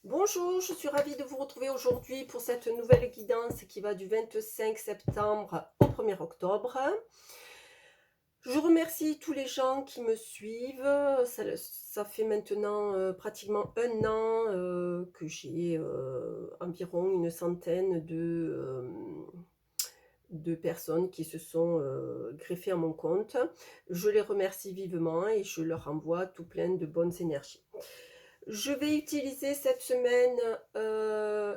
Bonjour, je suis ravie de vous retrouver aujourd'hui pour cette nouvelle guidance qui va du 25 septembre au 1er octobre. Je remercie tous les gens qui me suivent. Ça fait maintenant pratiquement un an que j'ai environ une centaine de personnes qui se sont greffées à mon compte. Je les remercie vivement et je leur envoie tout plein de bonnes énergies. Je vais utiliser cette semaine,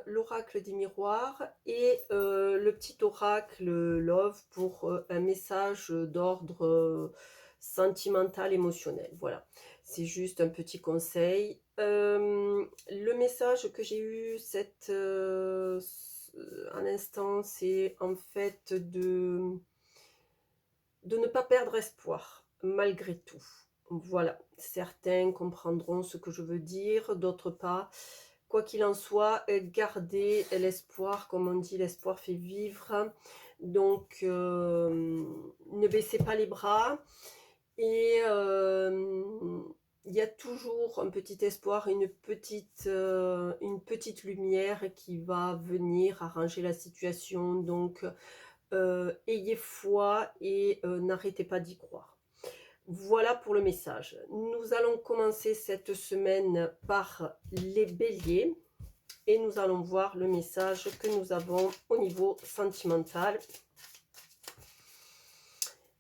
l'oracle des miroirs et le petit oracle Love pour, un message, d'ordre, sentimental, émotionnel. Voilà, c'est juste un petit conseil. Le message que j'ai eu à l'instant, c'est en fait de ne pas perdre espoir, malgré tout. Voilà, certains comprendront ce que je veux dire, d'autres pas. Quoi qu'il en soit, gardez l'espoir, comme on dit, l'espoir fait vivre. Donc, ne baissez pas les bras et il y a toujours un petit espoir, une petite lumière qui va venir arranger la situation. Donc, ayez foi et n'arrêtez pas d'y croire. Voilà pour le message. Nous allons commencer cette semaine par les béliers et nous allons voir le message que nous avons au niveau sentimental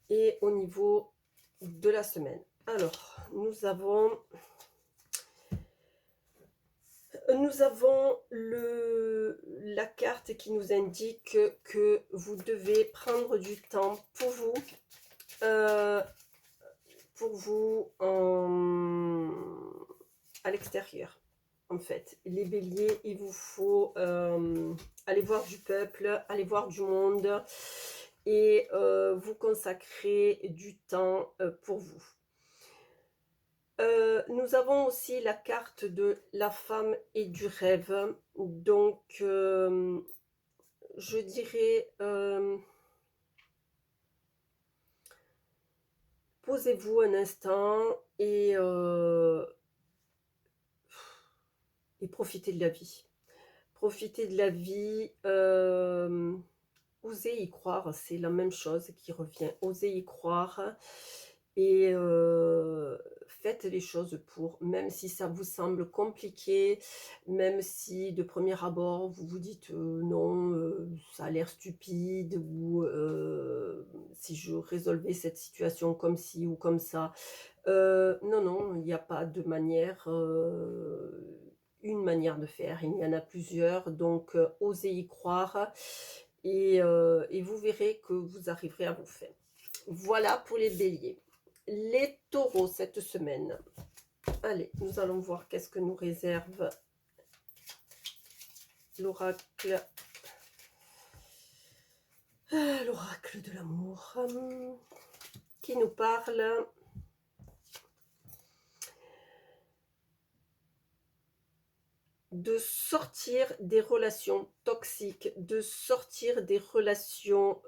et au niveau de la semaine. Alors, nous avons la carte qui nous indique que vous devez prendre du temps euh, pour vous à l'extérieur. En fait, les béliers, il vous faut aller voir du peuple, aller voir du monde et vous consacrer du temps pour vous. Nous avons aussi la carte de la femme et du rêve. Donc, je dirais, posez-vous un instant et profitez de la vie. Profitez de la vie. Osez y croire, c'est la même chose qui revient. Osez y croire et faites les choses pour, même si ça vous semble compliqué, même si de premier abord vous vous dites non, ça a l'air stupide, ou si je résolvais cette situation comme ci ou comme ça. Non, non, il n'y a pas de manière, une manière de faire, il y en a plusieurs, donc osez y croire et vous verrez que vous arriverez à vos fins. Voilà pour les béliers. Les taureaux cette semaine. Allez, nous allons voir qu'est-ce que nous réserve l'oracle. L'oracle de l'amour qui nous parle de sortir des relations toxiques, de sortir des relations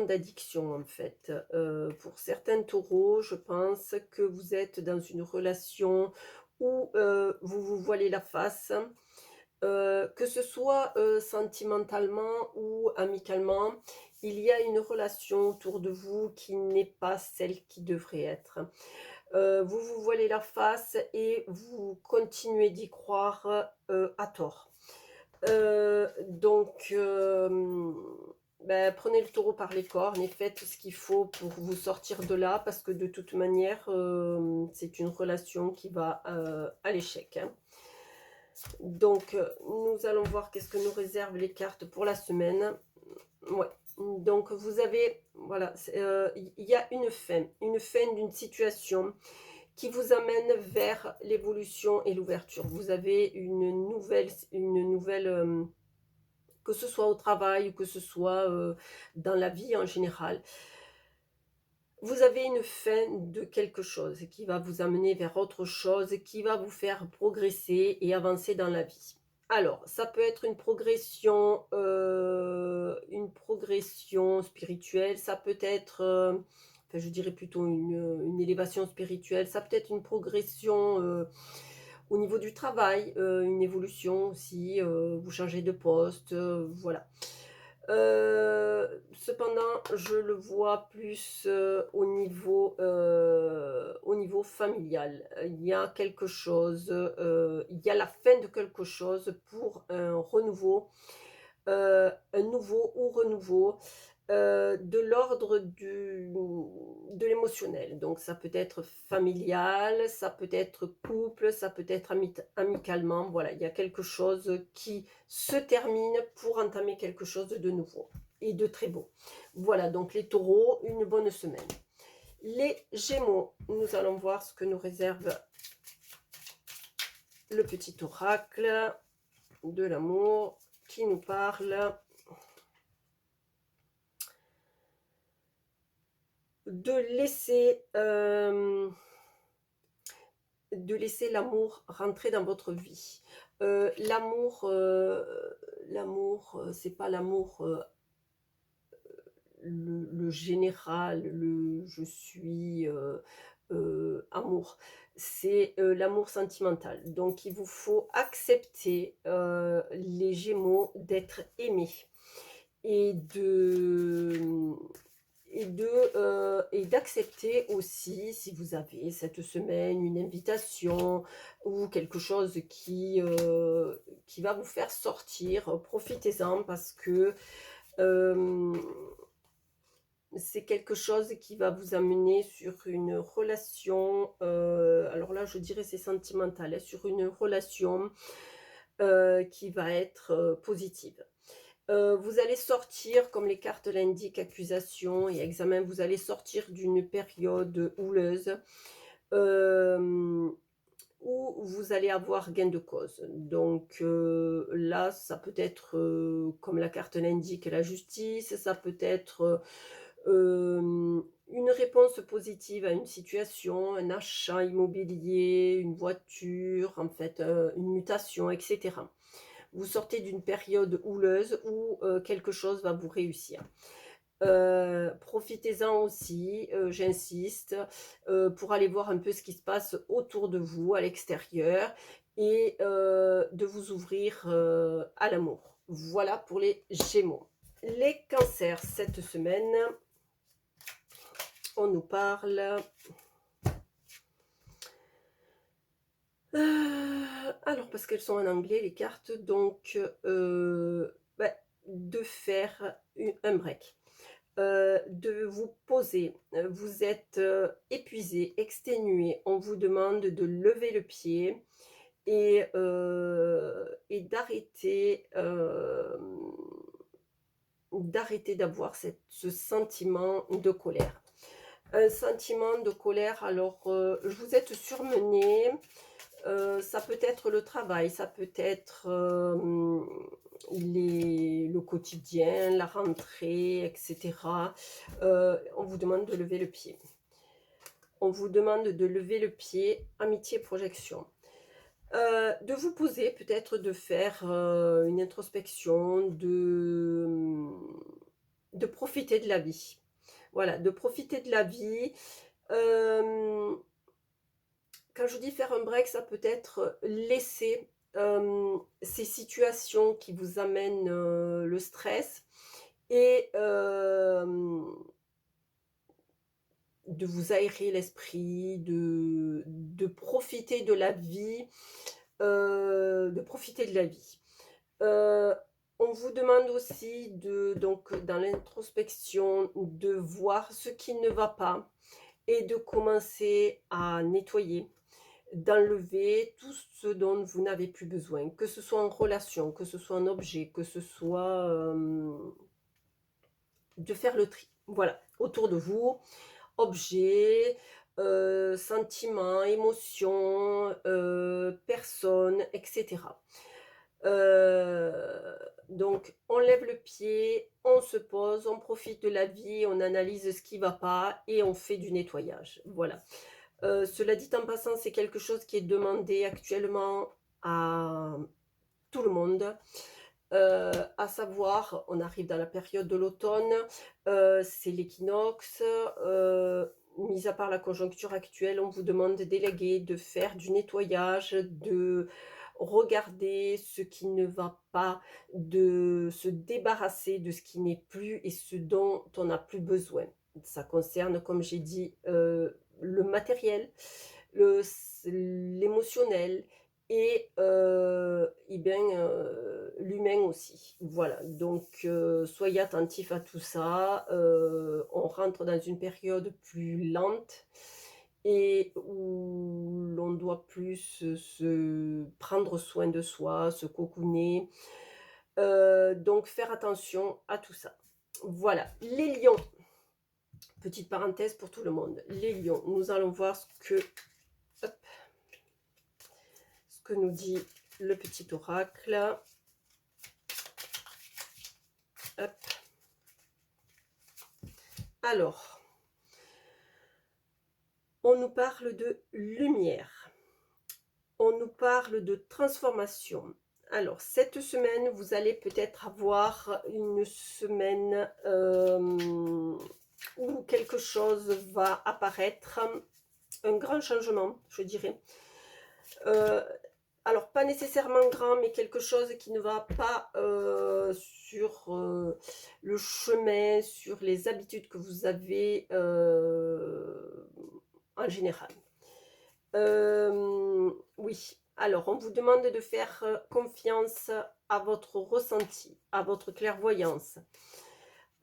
d'addiction en fait. Pour certains taureaux, je pense que vous êtes dans une relation où vous vous voilez la face, que ce soit sentimentalement ou amicalement. Il y a une relation autour de vous qui n'est pas celle qui devrait être. Vous vous voilez la face et vous continuez d'y croire à tort. Donc, prenez le taureau par les cornes et faites ce qu'il faut pour vous sortir de là, parce que de toute manière, c'est une relation qui va à l'échec, hein. Donc, nous allons voir qu'est-ce que nous réservent les cartes pour la semaine. Ouais. Donc, vous avez, voilà, il y a une fin d'une situation qui vous amène vers l'évolution et l'ouverture. Vous avez une nouvelle, que ce soit au travail ou que ce soit dans la vie en général. Vous avez une fin de quelque chose qui va vous amener vers autre chose, qui va vous faire progresser et avancer dans la vie. Alors, ça peut être une progression spirituelle, ça peut être enfin je dirais plutôt une élévation spirituelle, ça peut être une progression, au niveau du travail, une évolution aussi, vous changez de poste, voilà. Cependant, je le vois plus, au niveau familial. Il y a quelque chose, il y a la fin de quelque chose pour un renouveau, un nouveau ou renouveau, de l'ordre du de l'émotionnel. Donc ça peut être familial, ça peut être couple, ça peut être amicalement. Voilà, il y a quelque chose qui se termine pour entamer quelque chose de nouveau et de très beau. Voilà, donc les taureaux, une bonne semaine. Les gémeaux, nous allons voir ce que nous réserve le petit oracle de l'amour qui nous parle de laisser l'amour rentrer dans votre vie. L'amour, c'est pas l'amour, le général, le je suis, amour. C'est, l'amour sentimental. Donc il vous faut accepter, les Gémeaux, d'être aimés et et d'accepter aussi, si vous avez cette semaine une invitation ou quelque chose qui va vous faire sortir, profitez-en parce que, hem, c'est quelque chose qui va vous amener sur une relation, alors là, je dirais c'est sentimental, hein, sur une relation, qui va être, positive. Vous allez sortir, comme les cartes l'indiquent, accusation et examen, vous allez sortir d'une période houleuse, hem, où vous allez avoir gain de cause. Donc, là, ça peut être, comme la carte l'indique, la justice, ça peut être, une réponse positive à une situation, un achat immobilier, une voiture, en fait, une mutation et cetera. Vous sortez d'une période houleuse où, quelque chose va vous réussir. Profitez-en aussi, j'insiste, pour aller voir un peu ce qui se passe autour de vous, à l'extérieur et de vous ouvrir, à l'amour. Voilà pour les Gémeaux. Les Cancers, cette semaine, on nous parle alors parce qu'elles sont en anglais les cartes, donc bah, de faire u un break, de vous poser. Vous êtes, épuisé, exténué, on vous demande de lever le pied et d'arrêter d'avoir ce sentiment de colère. Un sentiment de colère, alors, vous êtes surmené, ça peut être le travail, ça peut être, le quotidien, la rentrée et cetera. On vous demande de lever le pied. On vous demande de lever le pied, amitié, projection. De vous poser, peut-être de faire, une introspection, de profiter de la vie. Voilà, de profiter de la vie. Hem, Quand je dis faire un break, ça peut être laisser, ces situations qui vous amènent, le stress et de vous aérer l'esprit, de profiter de la vie, de profiter de la vie. Heu, on vous demande aussi donc dans l'introspection, de voir ce qui ne va pas et de commencer à nettoyer, d'enlever tout ce dont vous n'avez plus besoin, que ce soit en relation, que ce soit un objet, que ce soit, de faire le tri. Voilà, autour de vous, objets, sentiments, émotions, personnes et cetera. Donc on lève le pied, on se pose, on profite de la vie, on analyse ce qui va pas et on fait du nettoyage. Voilà. Cela dit en passant, c'est quelque chose qui est demandé actuellement à tout le monde. à savoir, on arrive dans la période de l'automne, c'est l'équinoxe, mis à part la conjoncture actuelle, on vous demande de déléguer, de faire du nettoyage, de regarder ce qui ne va pas, de se débarrasser de ce qui n'est plus et ce dont on n'a plus besoin. Ça concerne, comme j'ai dit, le matériel, l'émotionnel et bien, l'humain aussi. Voilà, donc soyez attentifs à tout ça. On rentre dans une période plus lente et où l'on doit plus se prendre soin de soi, se cocooner, donc faire attention à tout ça. Voilà, les lions, petite parenthèse pour tout le monde. Les lions, nous allons voir hop, ce que nous dit le petit oracle. Hop. Alors, on nous parle de lumière. On nous parle de transformation. Alors, cette semaine, vous allez peut-être avoir une semaine où quelque chose va apparaître, un grand changement, je dirais. Alors, pas nécessairement grand, mais quelque chose qui ne va pas sur le chemin, sur les habitudes que vous avez en général. Oui, alors on vous demande de faire confiance à votre ressenti, à votre clairvoyance,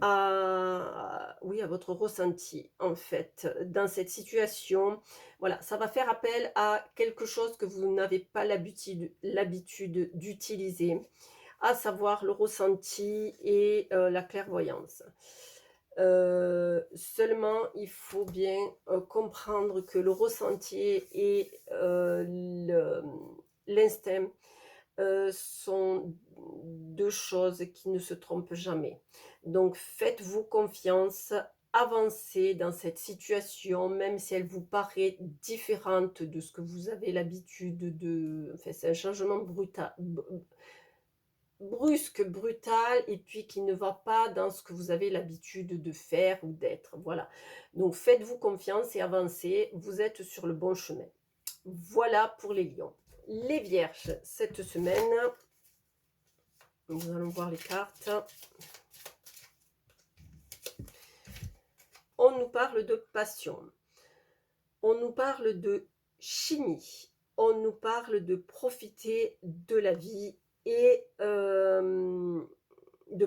oui, à votre ressenti en fait dans cette situation. Voilà, ça va faire appel à quelque chose que vous n'avez pas l'habitude d'utiliser, à savoir le ressenti et la clairvoyance. Seulement, il faut bien comprendre que le ressenti et l'instinct sont deux choses qui ne se trompent jamais. Donc, faites-vous confiance, avancez dans cette situation, même si elle vous paraît différente de ce que vous avez l'habitude de... Enfin, c'est un changement brusque, brutal, et puis qui ne va pas dans ce que vous avez l'habitude de faire ou d'être. Voilà. Donc, faites-vous confiance et avancez. Vous êtes sur le bon chemin. Voilà pour les lions. Les vierges, cette semaine, nous allons voir les cartes. On nous parle de passion. On nous parle de chimie. On nous parle de profiter de la vie et de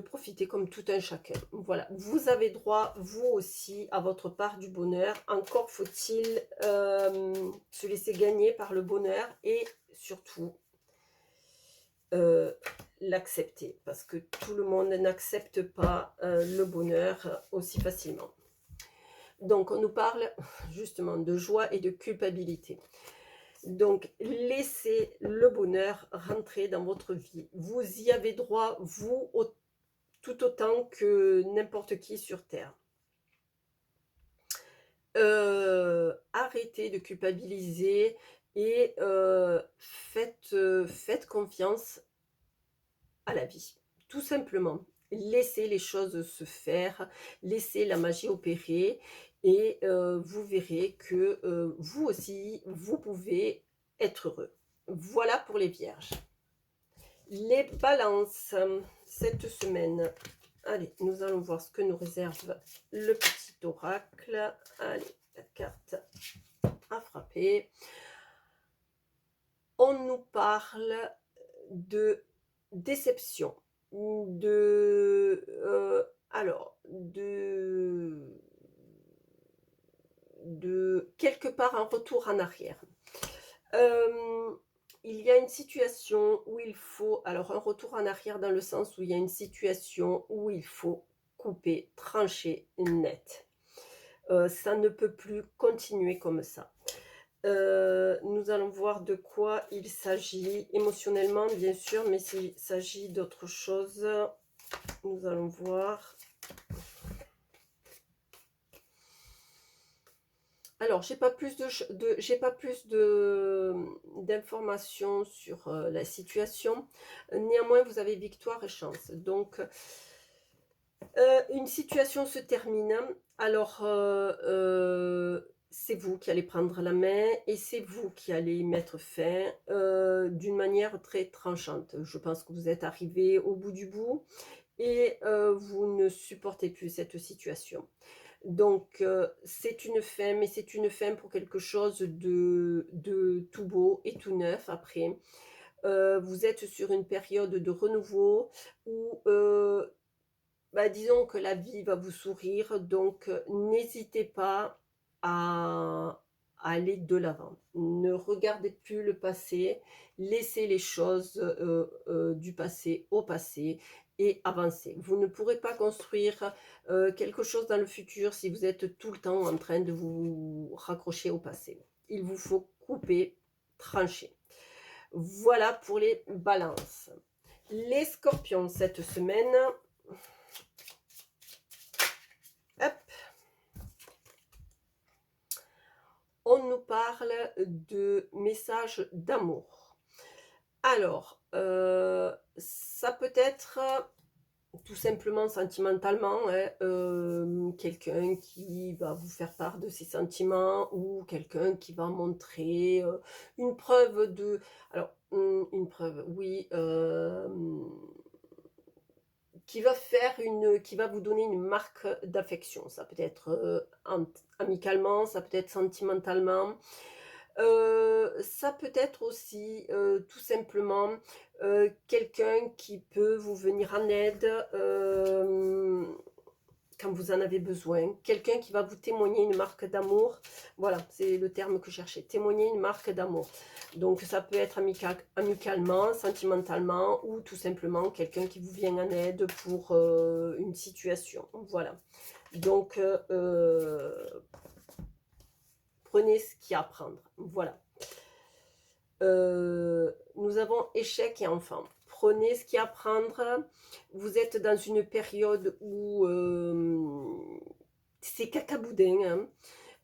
profiter comme tout un chacun. Voilà, vous avez droit, vous aussi, à votre part du bonheur. Encore faut-il se laisser gagner par le bonheur et surtout l'accepter, parce que tout le monde n'accepte pas le bonheur aussi facilement. Donc, on nous parle justement de joie et de culpabilité. Donc, laissez le bonheur rentrer dans votre vie. Vous y avez droit, vous, tout autant que n'importe qui sur Terre. Arrêtez de culpabiliser et faites confiance à la vie. Tout simplement. Laissez les choses se faire, laissez la magie opérer et vous verrez que vous aussi, vous pouvez être heureux. Voilà pour les vierges. Les balances, cette semaine. Allez, nous allons voir ce que nous réserve le petit oracle. Allez, la carte à frapper. On nous parle de déception, de quelque part un retour en arrière. Il y a une situation où il faut, alors un retour en arrière dans le sens où il y a une situation où il faut couper, trancher net. Ça ne peut plus continuer comme ça. Nous allons voir de quoi il s'agit émotionnellement, bien sûr, mais s'il s'agit d'autre chose, nous allons voir. Alors, j'ai pas plus d'informations sur la situation. Néanmoins, vous avez victoire et chance. Donc, une situation se termine. Alors, c'est vous qui allez prendre la main et c'est vous qui allez y mettre fin d'une manière très tranchante. Je pense que vous êtes arrivé au bout du bout et vous ne supportez plus cette situation. Donc, c'est une fin, mais c'est une fin pour quelque chose de tout beau et tout neuf après. Vous êtes sur une période de renouveau où, bah, disons que la vie va vous sourire, donc n'hésitez pas à aller de l'avant. Ne regardez plus le passé, laissez les choses du passé au passé et avancez. Vous ne pourrez pas construire quelque chose dans le futur si vous êtes tout le temps en train de vous raccrocher au passé. Il vous faut couper, trancher. Voilà pour les balances. Les scorpions cette semaine. Hop. On nous parle de messages d'amour. Alors, ça peut être tout simplement sentimentalement, hein, quelqu'un qui va vous faire part de ses sentiments ou quelqu'un qui va montrer une preuve de... Alors, une preuve, oui, qui va vous donner une marque d'affection. Ça peut être amicalement, ça peut être sentimentalement. Ça peut être aussi tout simplement quelqu'un qui peut vous venir en aide quand vous en avez besoin. Quelqu'un qui va vous témoigner une marque d'amour. Voilà, c'est le terme que je cherchais. Témoigner une marque d'amour. Donc ça peut être amicalement, sentimentalement ou tout simplement quelqu'un qui vous vient en aide pour une situation. Voilà. Donc prenez ce qu'il y a à prendre. Voilà. Nous avons échec et enfant. Prenez ce qu'il y a à prendre. Vous êtes dans une période où c'est cacaboudin.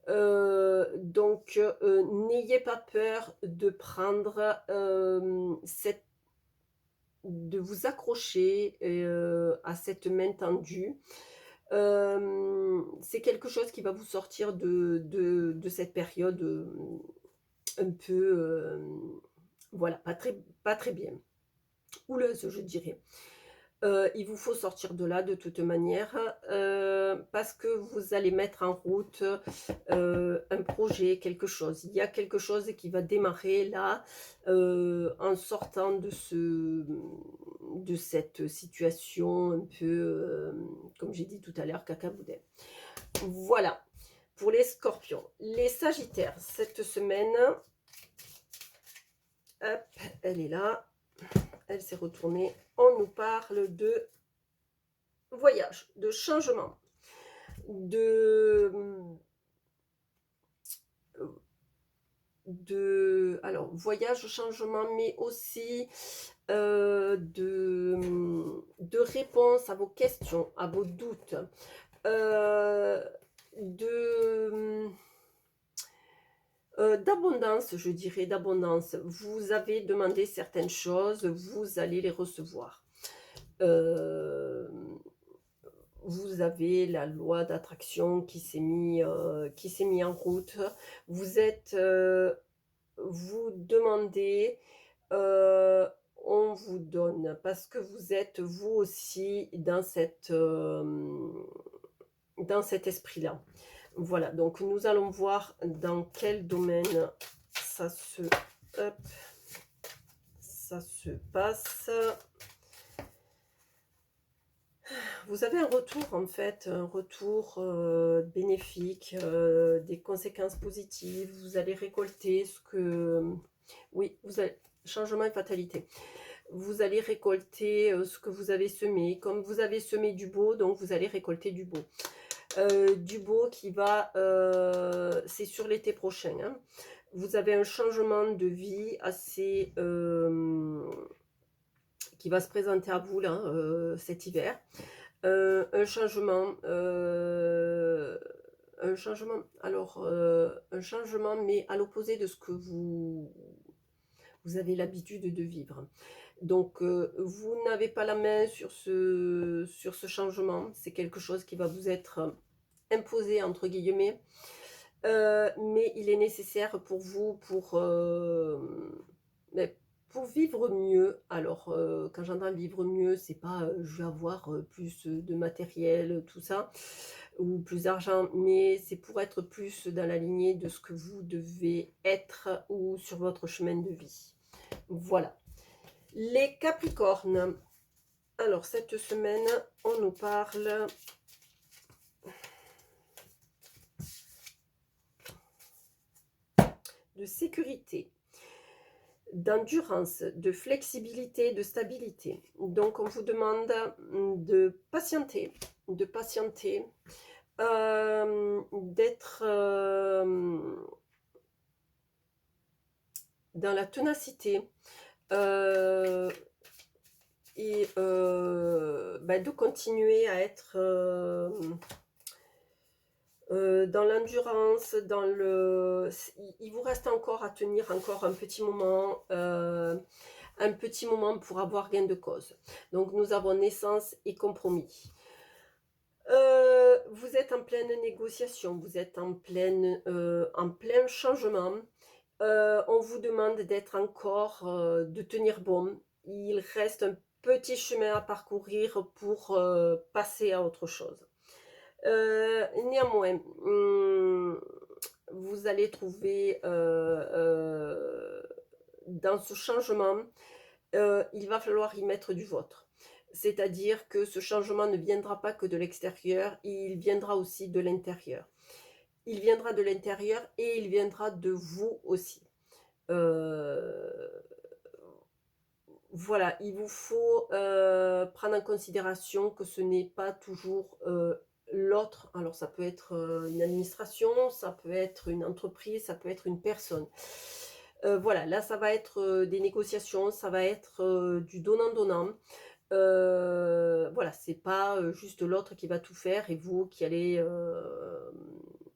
Hein. Donc, n'ayez pas peur de prendre de vous accrocher à cette main tendue. C'est quelque chose qui va vous sortir de cette période un peu, voilà, pas très bien, houleuse, je dirais. Il vous faut sortir de là de toute manière parce que vous allez mettre en route un projet, quelque chose. Il y a quelque chose qui va démarrer là en sortant de cette situation un peu, comme j'ai dit tout à l'heure, cacaboudin. Voilà pour les scorpions. Les sagittaires, cette semaine, hop, elle est là. Elle s'est retournée. On nous parle de voyage, de changement, alors voyage, changement, mais aussi de réponse à vos questions, à vos doutes, d'abondance, je dirais, d'abondance. Vous avez demandé certaines choses, vous allez les recevoir. Vous avez la loi d'attraction qui s'est mis en route. Vous demandez, on vous donne, parce que vous êtes vous aussi dans cet esprit-là. Voilà, donc nous allons voir dans quel domaine ça se passe. Vous avez un retour en fait, un retour bénéfique, des conséquences positives. Vous allez récolter ce que... Oui, changement et fatalité. Vous allez récolter ce que vous avez semé. Comme vous avez semé du beau, donc vous allez récolter du beau. Du beau qui va... c'est sur l'été prochain. Hein. Vous avez un changement de vie assez... qui va se présenter à vous là, cet hiver. Un changement, alors un changement, mais à l'opposé de ce que vous vous avez l'habitude de vivre. Donc, vous n'avez pas la main sur ce changement. C'est quelque chose qui va vous être «imposé» entre guillemets, mais il est nécessaire pour vous beh, pour vivre mieux. Alors, quand j'entends vivre mieux, c'est pas, je vais avoir, plus, de matériel, tout ça, ou plus d'argent, mais c'est pour être plus dans la lignée de ce que vous devez être ou sur votre chemin de vie. Voilà. Les Capricornes. Alors cette semaine, on nous parle de sécurité, d'endurance, de flexibilité, de stabilité. Donc on vous demande de patienter, d'être dans la ténacité, et de continuer à être dans l'endurance, dans le... Il vous reste encore à tenir encore un petit moment pour avoir gain de cause. Donc nous avons naissance et compromis. Vous êtes en pleine négociation, vous êtes en plein changement. On vous demande d'être encore, de tenir bon. Il reste un petit chemin à parcourir pour passer à autre chose. Néanmoins, vous allez trouver dans ce changement, il va falloir y mettre du vôtre. C'est-à-dire que ce changement ne viendra pas que de l'extérieur, il viendra aussi de l'intérieur. Il viendra de l'intérieur et il viendra de vous aussi. Voilà, il vous faut prendre en considération que ce n'est pas toujours l'autre. Alors ça peut être une administration, ça peut être une entreprise, ça peut être une personne. Voilà, là ça va être des négociations, ça va être du donnant-donnant. Voilà, c'est pas juste l'autre qui va tout faire et vous qui allez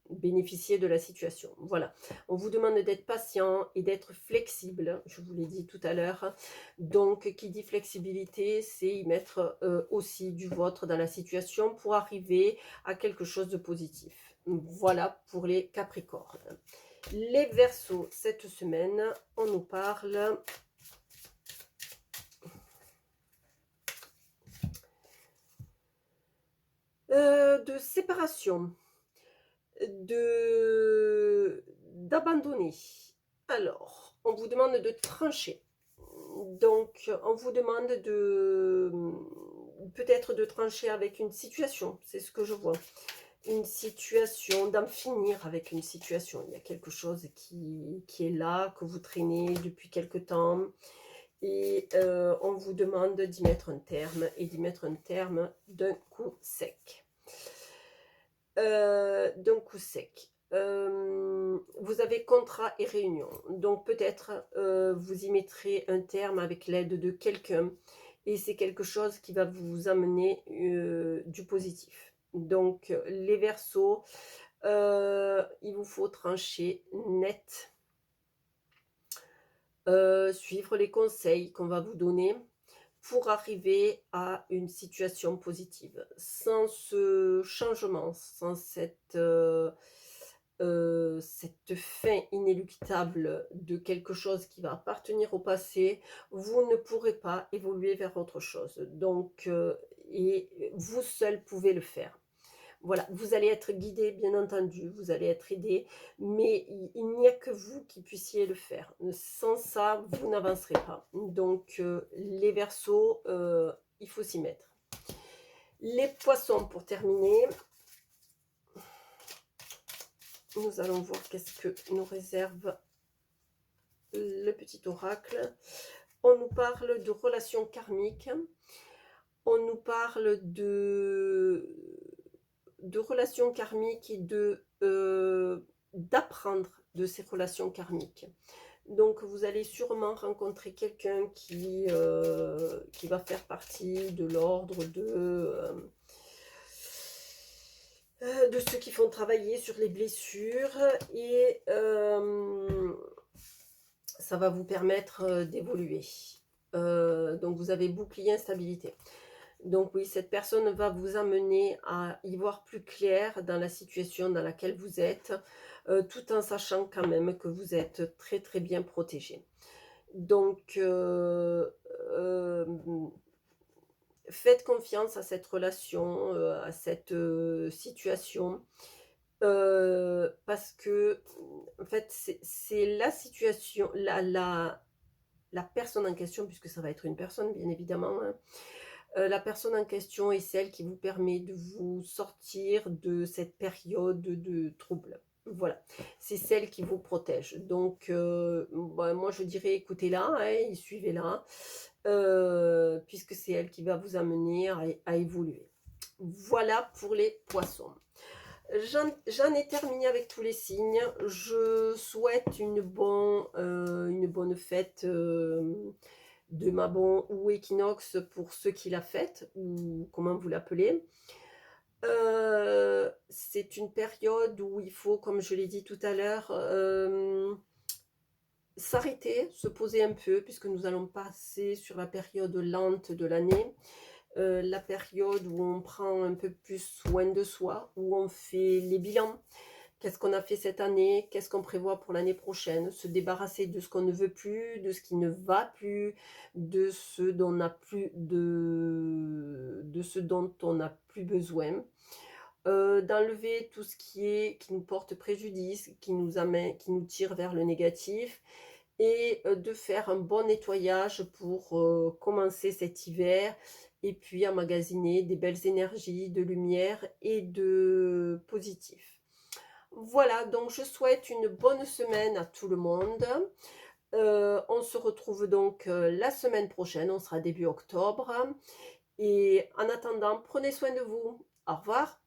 bénéficier de la situation. Voilà, on vous demande d'être patient et d'être flexible, je vous l'ai dit tout à l'heure. Donc, qui dit flexibilité, c'est y mettre aussi du vôtre dans la situation pour arriver à quelque chose de positif. Voilà pour les Capricornes. Les Verseaux, cette semaine, on nous parle de séparation, d'abandonner. Alors, on vous demande de trancher. Donc, on vous demande peut-être de trancher avec une situation, c'est ce que je vois. Une situation, d'en finir avec une situation. Il y a quelque chose qui est là, que vous traînez depuis quelque temps. Et on vous demande d'y mettre un terme, et d'y mettre un terme d'un coup sec. Vous avez contrat et réunion, donc peut-être vous y mettrez un terme avec l'aide de quelqu'un, et c'est quelque chose qui va vous amener du positif. Donc les Verseaux, il vous faut trancher net, suivre les conseils qu'on va vous donner pour arriver à une situation positive. Sans ce changement, sans cette fin inéluctable de quelque chose qui va appartenir au passé, vous ne pourrez pas évoluer vers autre chose. Donc, et vous seul pouvez le faire. Voilà, vous allez être guidé, bien entendu, vous allez être aidé, mais il n'y a que vous qui puissiez le faire. Sans ça, vous n'avancerez pas. Donc, les Verseaux, il faut s'y mettre. Les Poissons, pour terminer, nous allons voir qu'est-ce que nous réserve le petit oracle. On nous parle de relations karmiques, on nous parle de relations karmiques et d'apprendre de ces relations karmiques. Donc vous allez sûrement rencontrer quelqu'un qui va faire partie de l'ordre de ceux qui font travailler sur les blessures, et ça va vous permettre, d'évoluer. Donc vous avez bouclier instabilité. Donc oui, cette personne va vous amener à y voir plus clair dans la situation dans laquelle vous êtes, tout en sachant quand même que vous êtes très, très bien protégé. Donc, faites confiance à cette relation, à cette, situation, parce que, en fait, c'est la situation, la personne en question, puisque ça va être une personne bien évidemment, hein. La personne en question est celle qui vous permet de vous sortir de cette période de trouble. Voilà, c'est celle qui vous protège. Donc, bah, moi je dirais écoutez-la, hein, et suivez-la, puisque c'est elle qui va vous amener à évoluer. Voilà pour les poissons. J'en ai terminé avec tous les signes. Je souhaite une bonne fête, de Mabon ou équinoxe pour ceux qui la fêtent ou comment vous l'appelez. C'est une période où il faut, comme je l'ai dit tout à l'heure, s'arrêter, se poser un peu puisque nous allons passer sur la période lente de l'année, la période où on prend un peu plus soin de soi, où on fait les bilans. Qu'est-ce qu'on a fait cette année? Qu'est-ce qu'on prévoit pour l'année prochaine? Se débarrasser de ce qu'on ne veut plus, de ce qui ne va plus, de ce dont on n'a plus de ce dont on n'a plus besoin. D'enlever tout ce qui nous porte préjudice, qui nous tire vers le négatif et de faire un bon nettoyage pour, commencer cet hiver et puis emmagasiner des belles énergies, de lumière et de positif. Voilà, donc je souhaite une bonne semaine à tout le monde. On se retrouve donc, la semaine prochaine, on sera début octobre et en attendant, prenez soin de vous. Au revoir.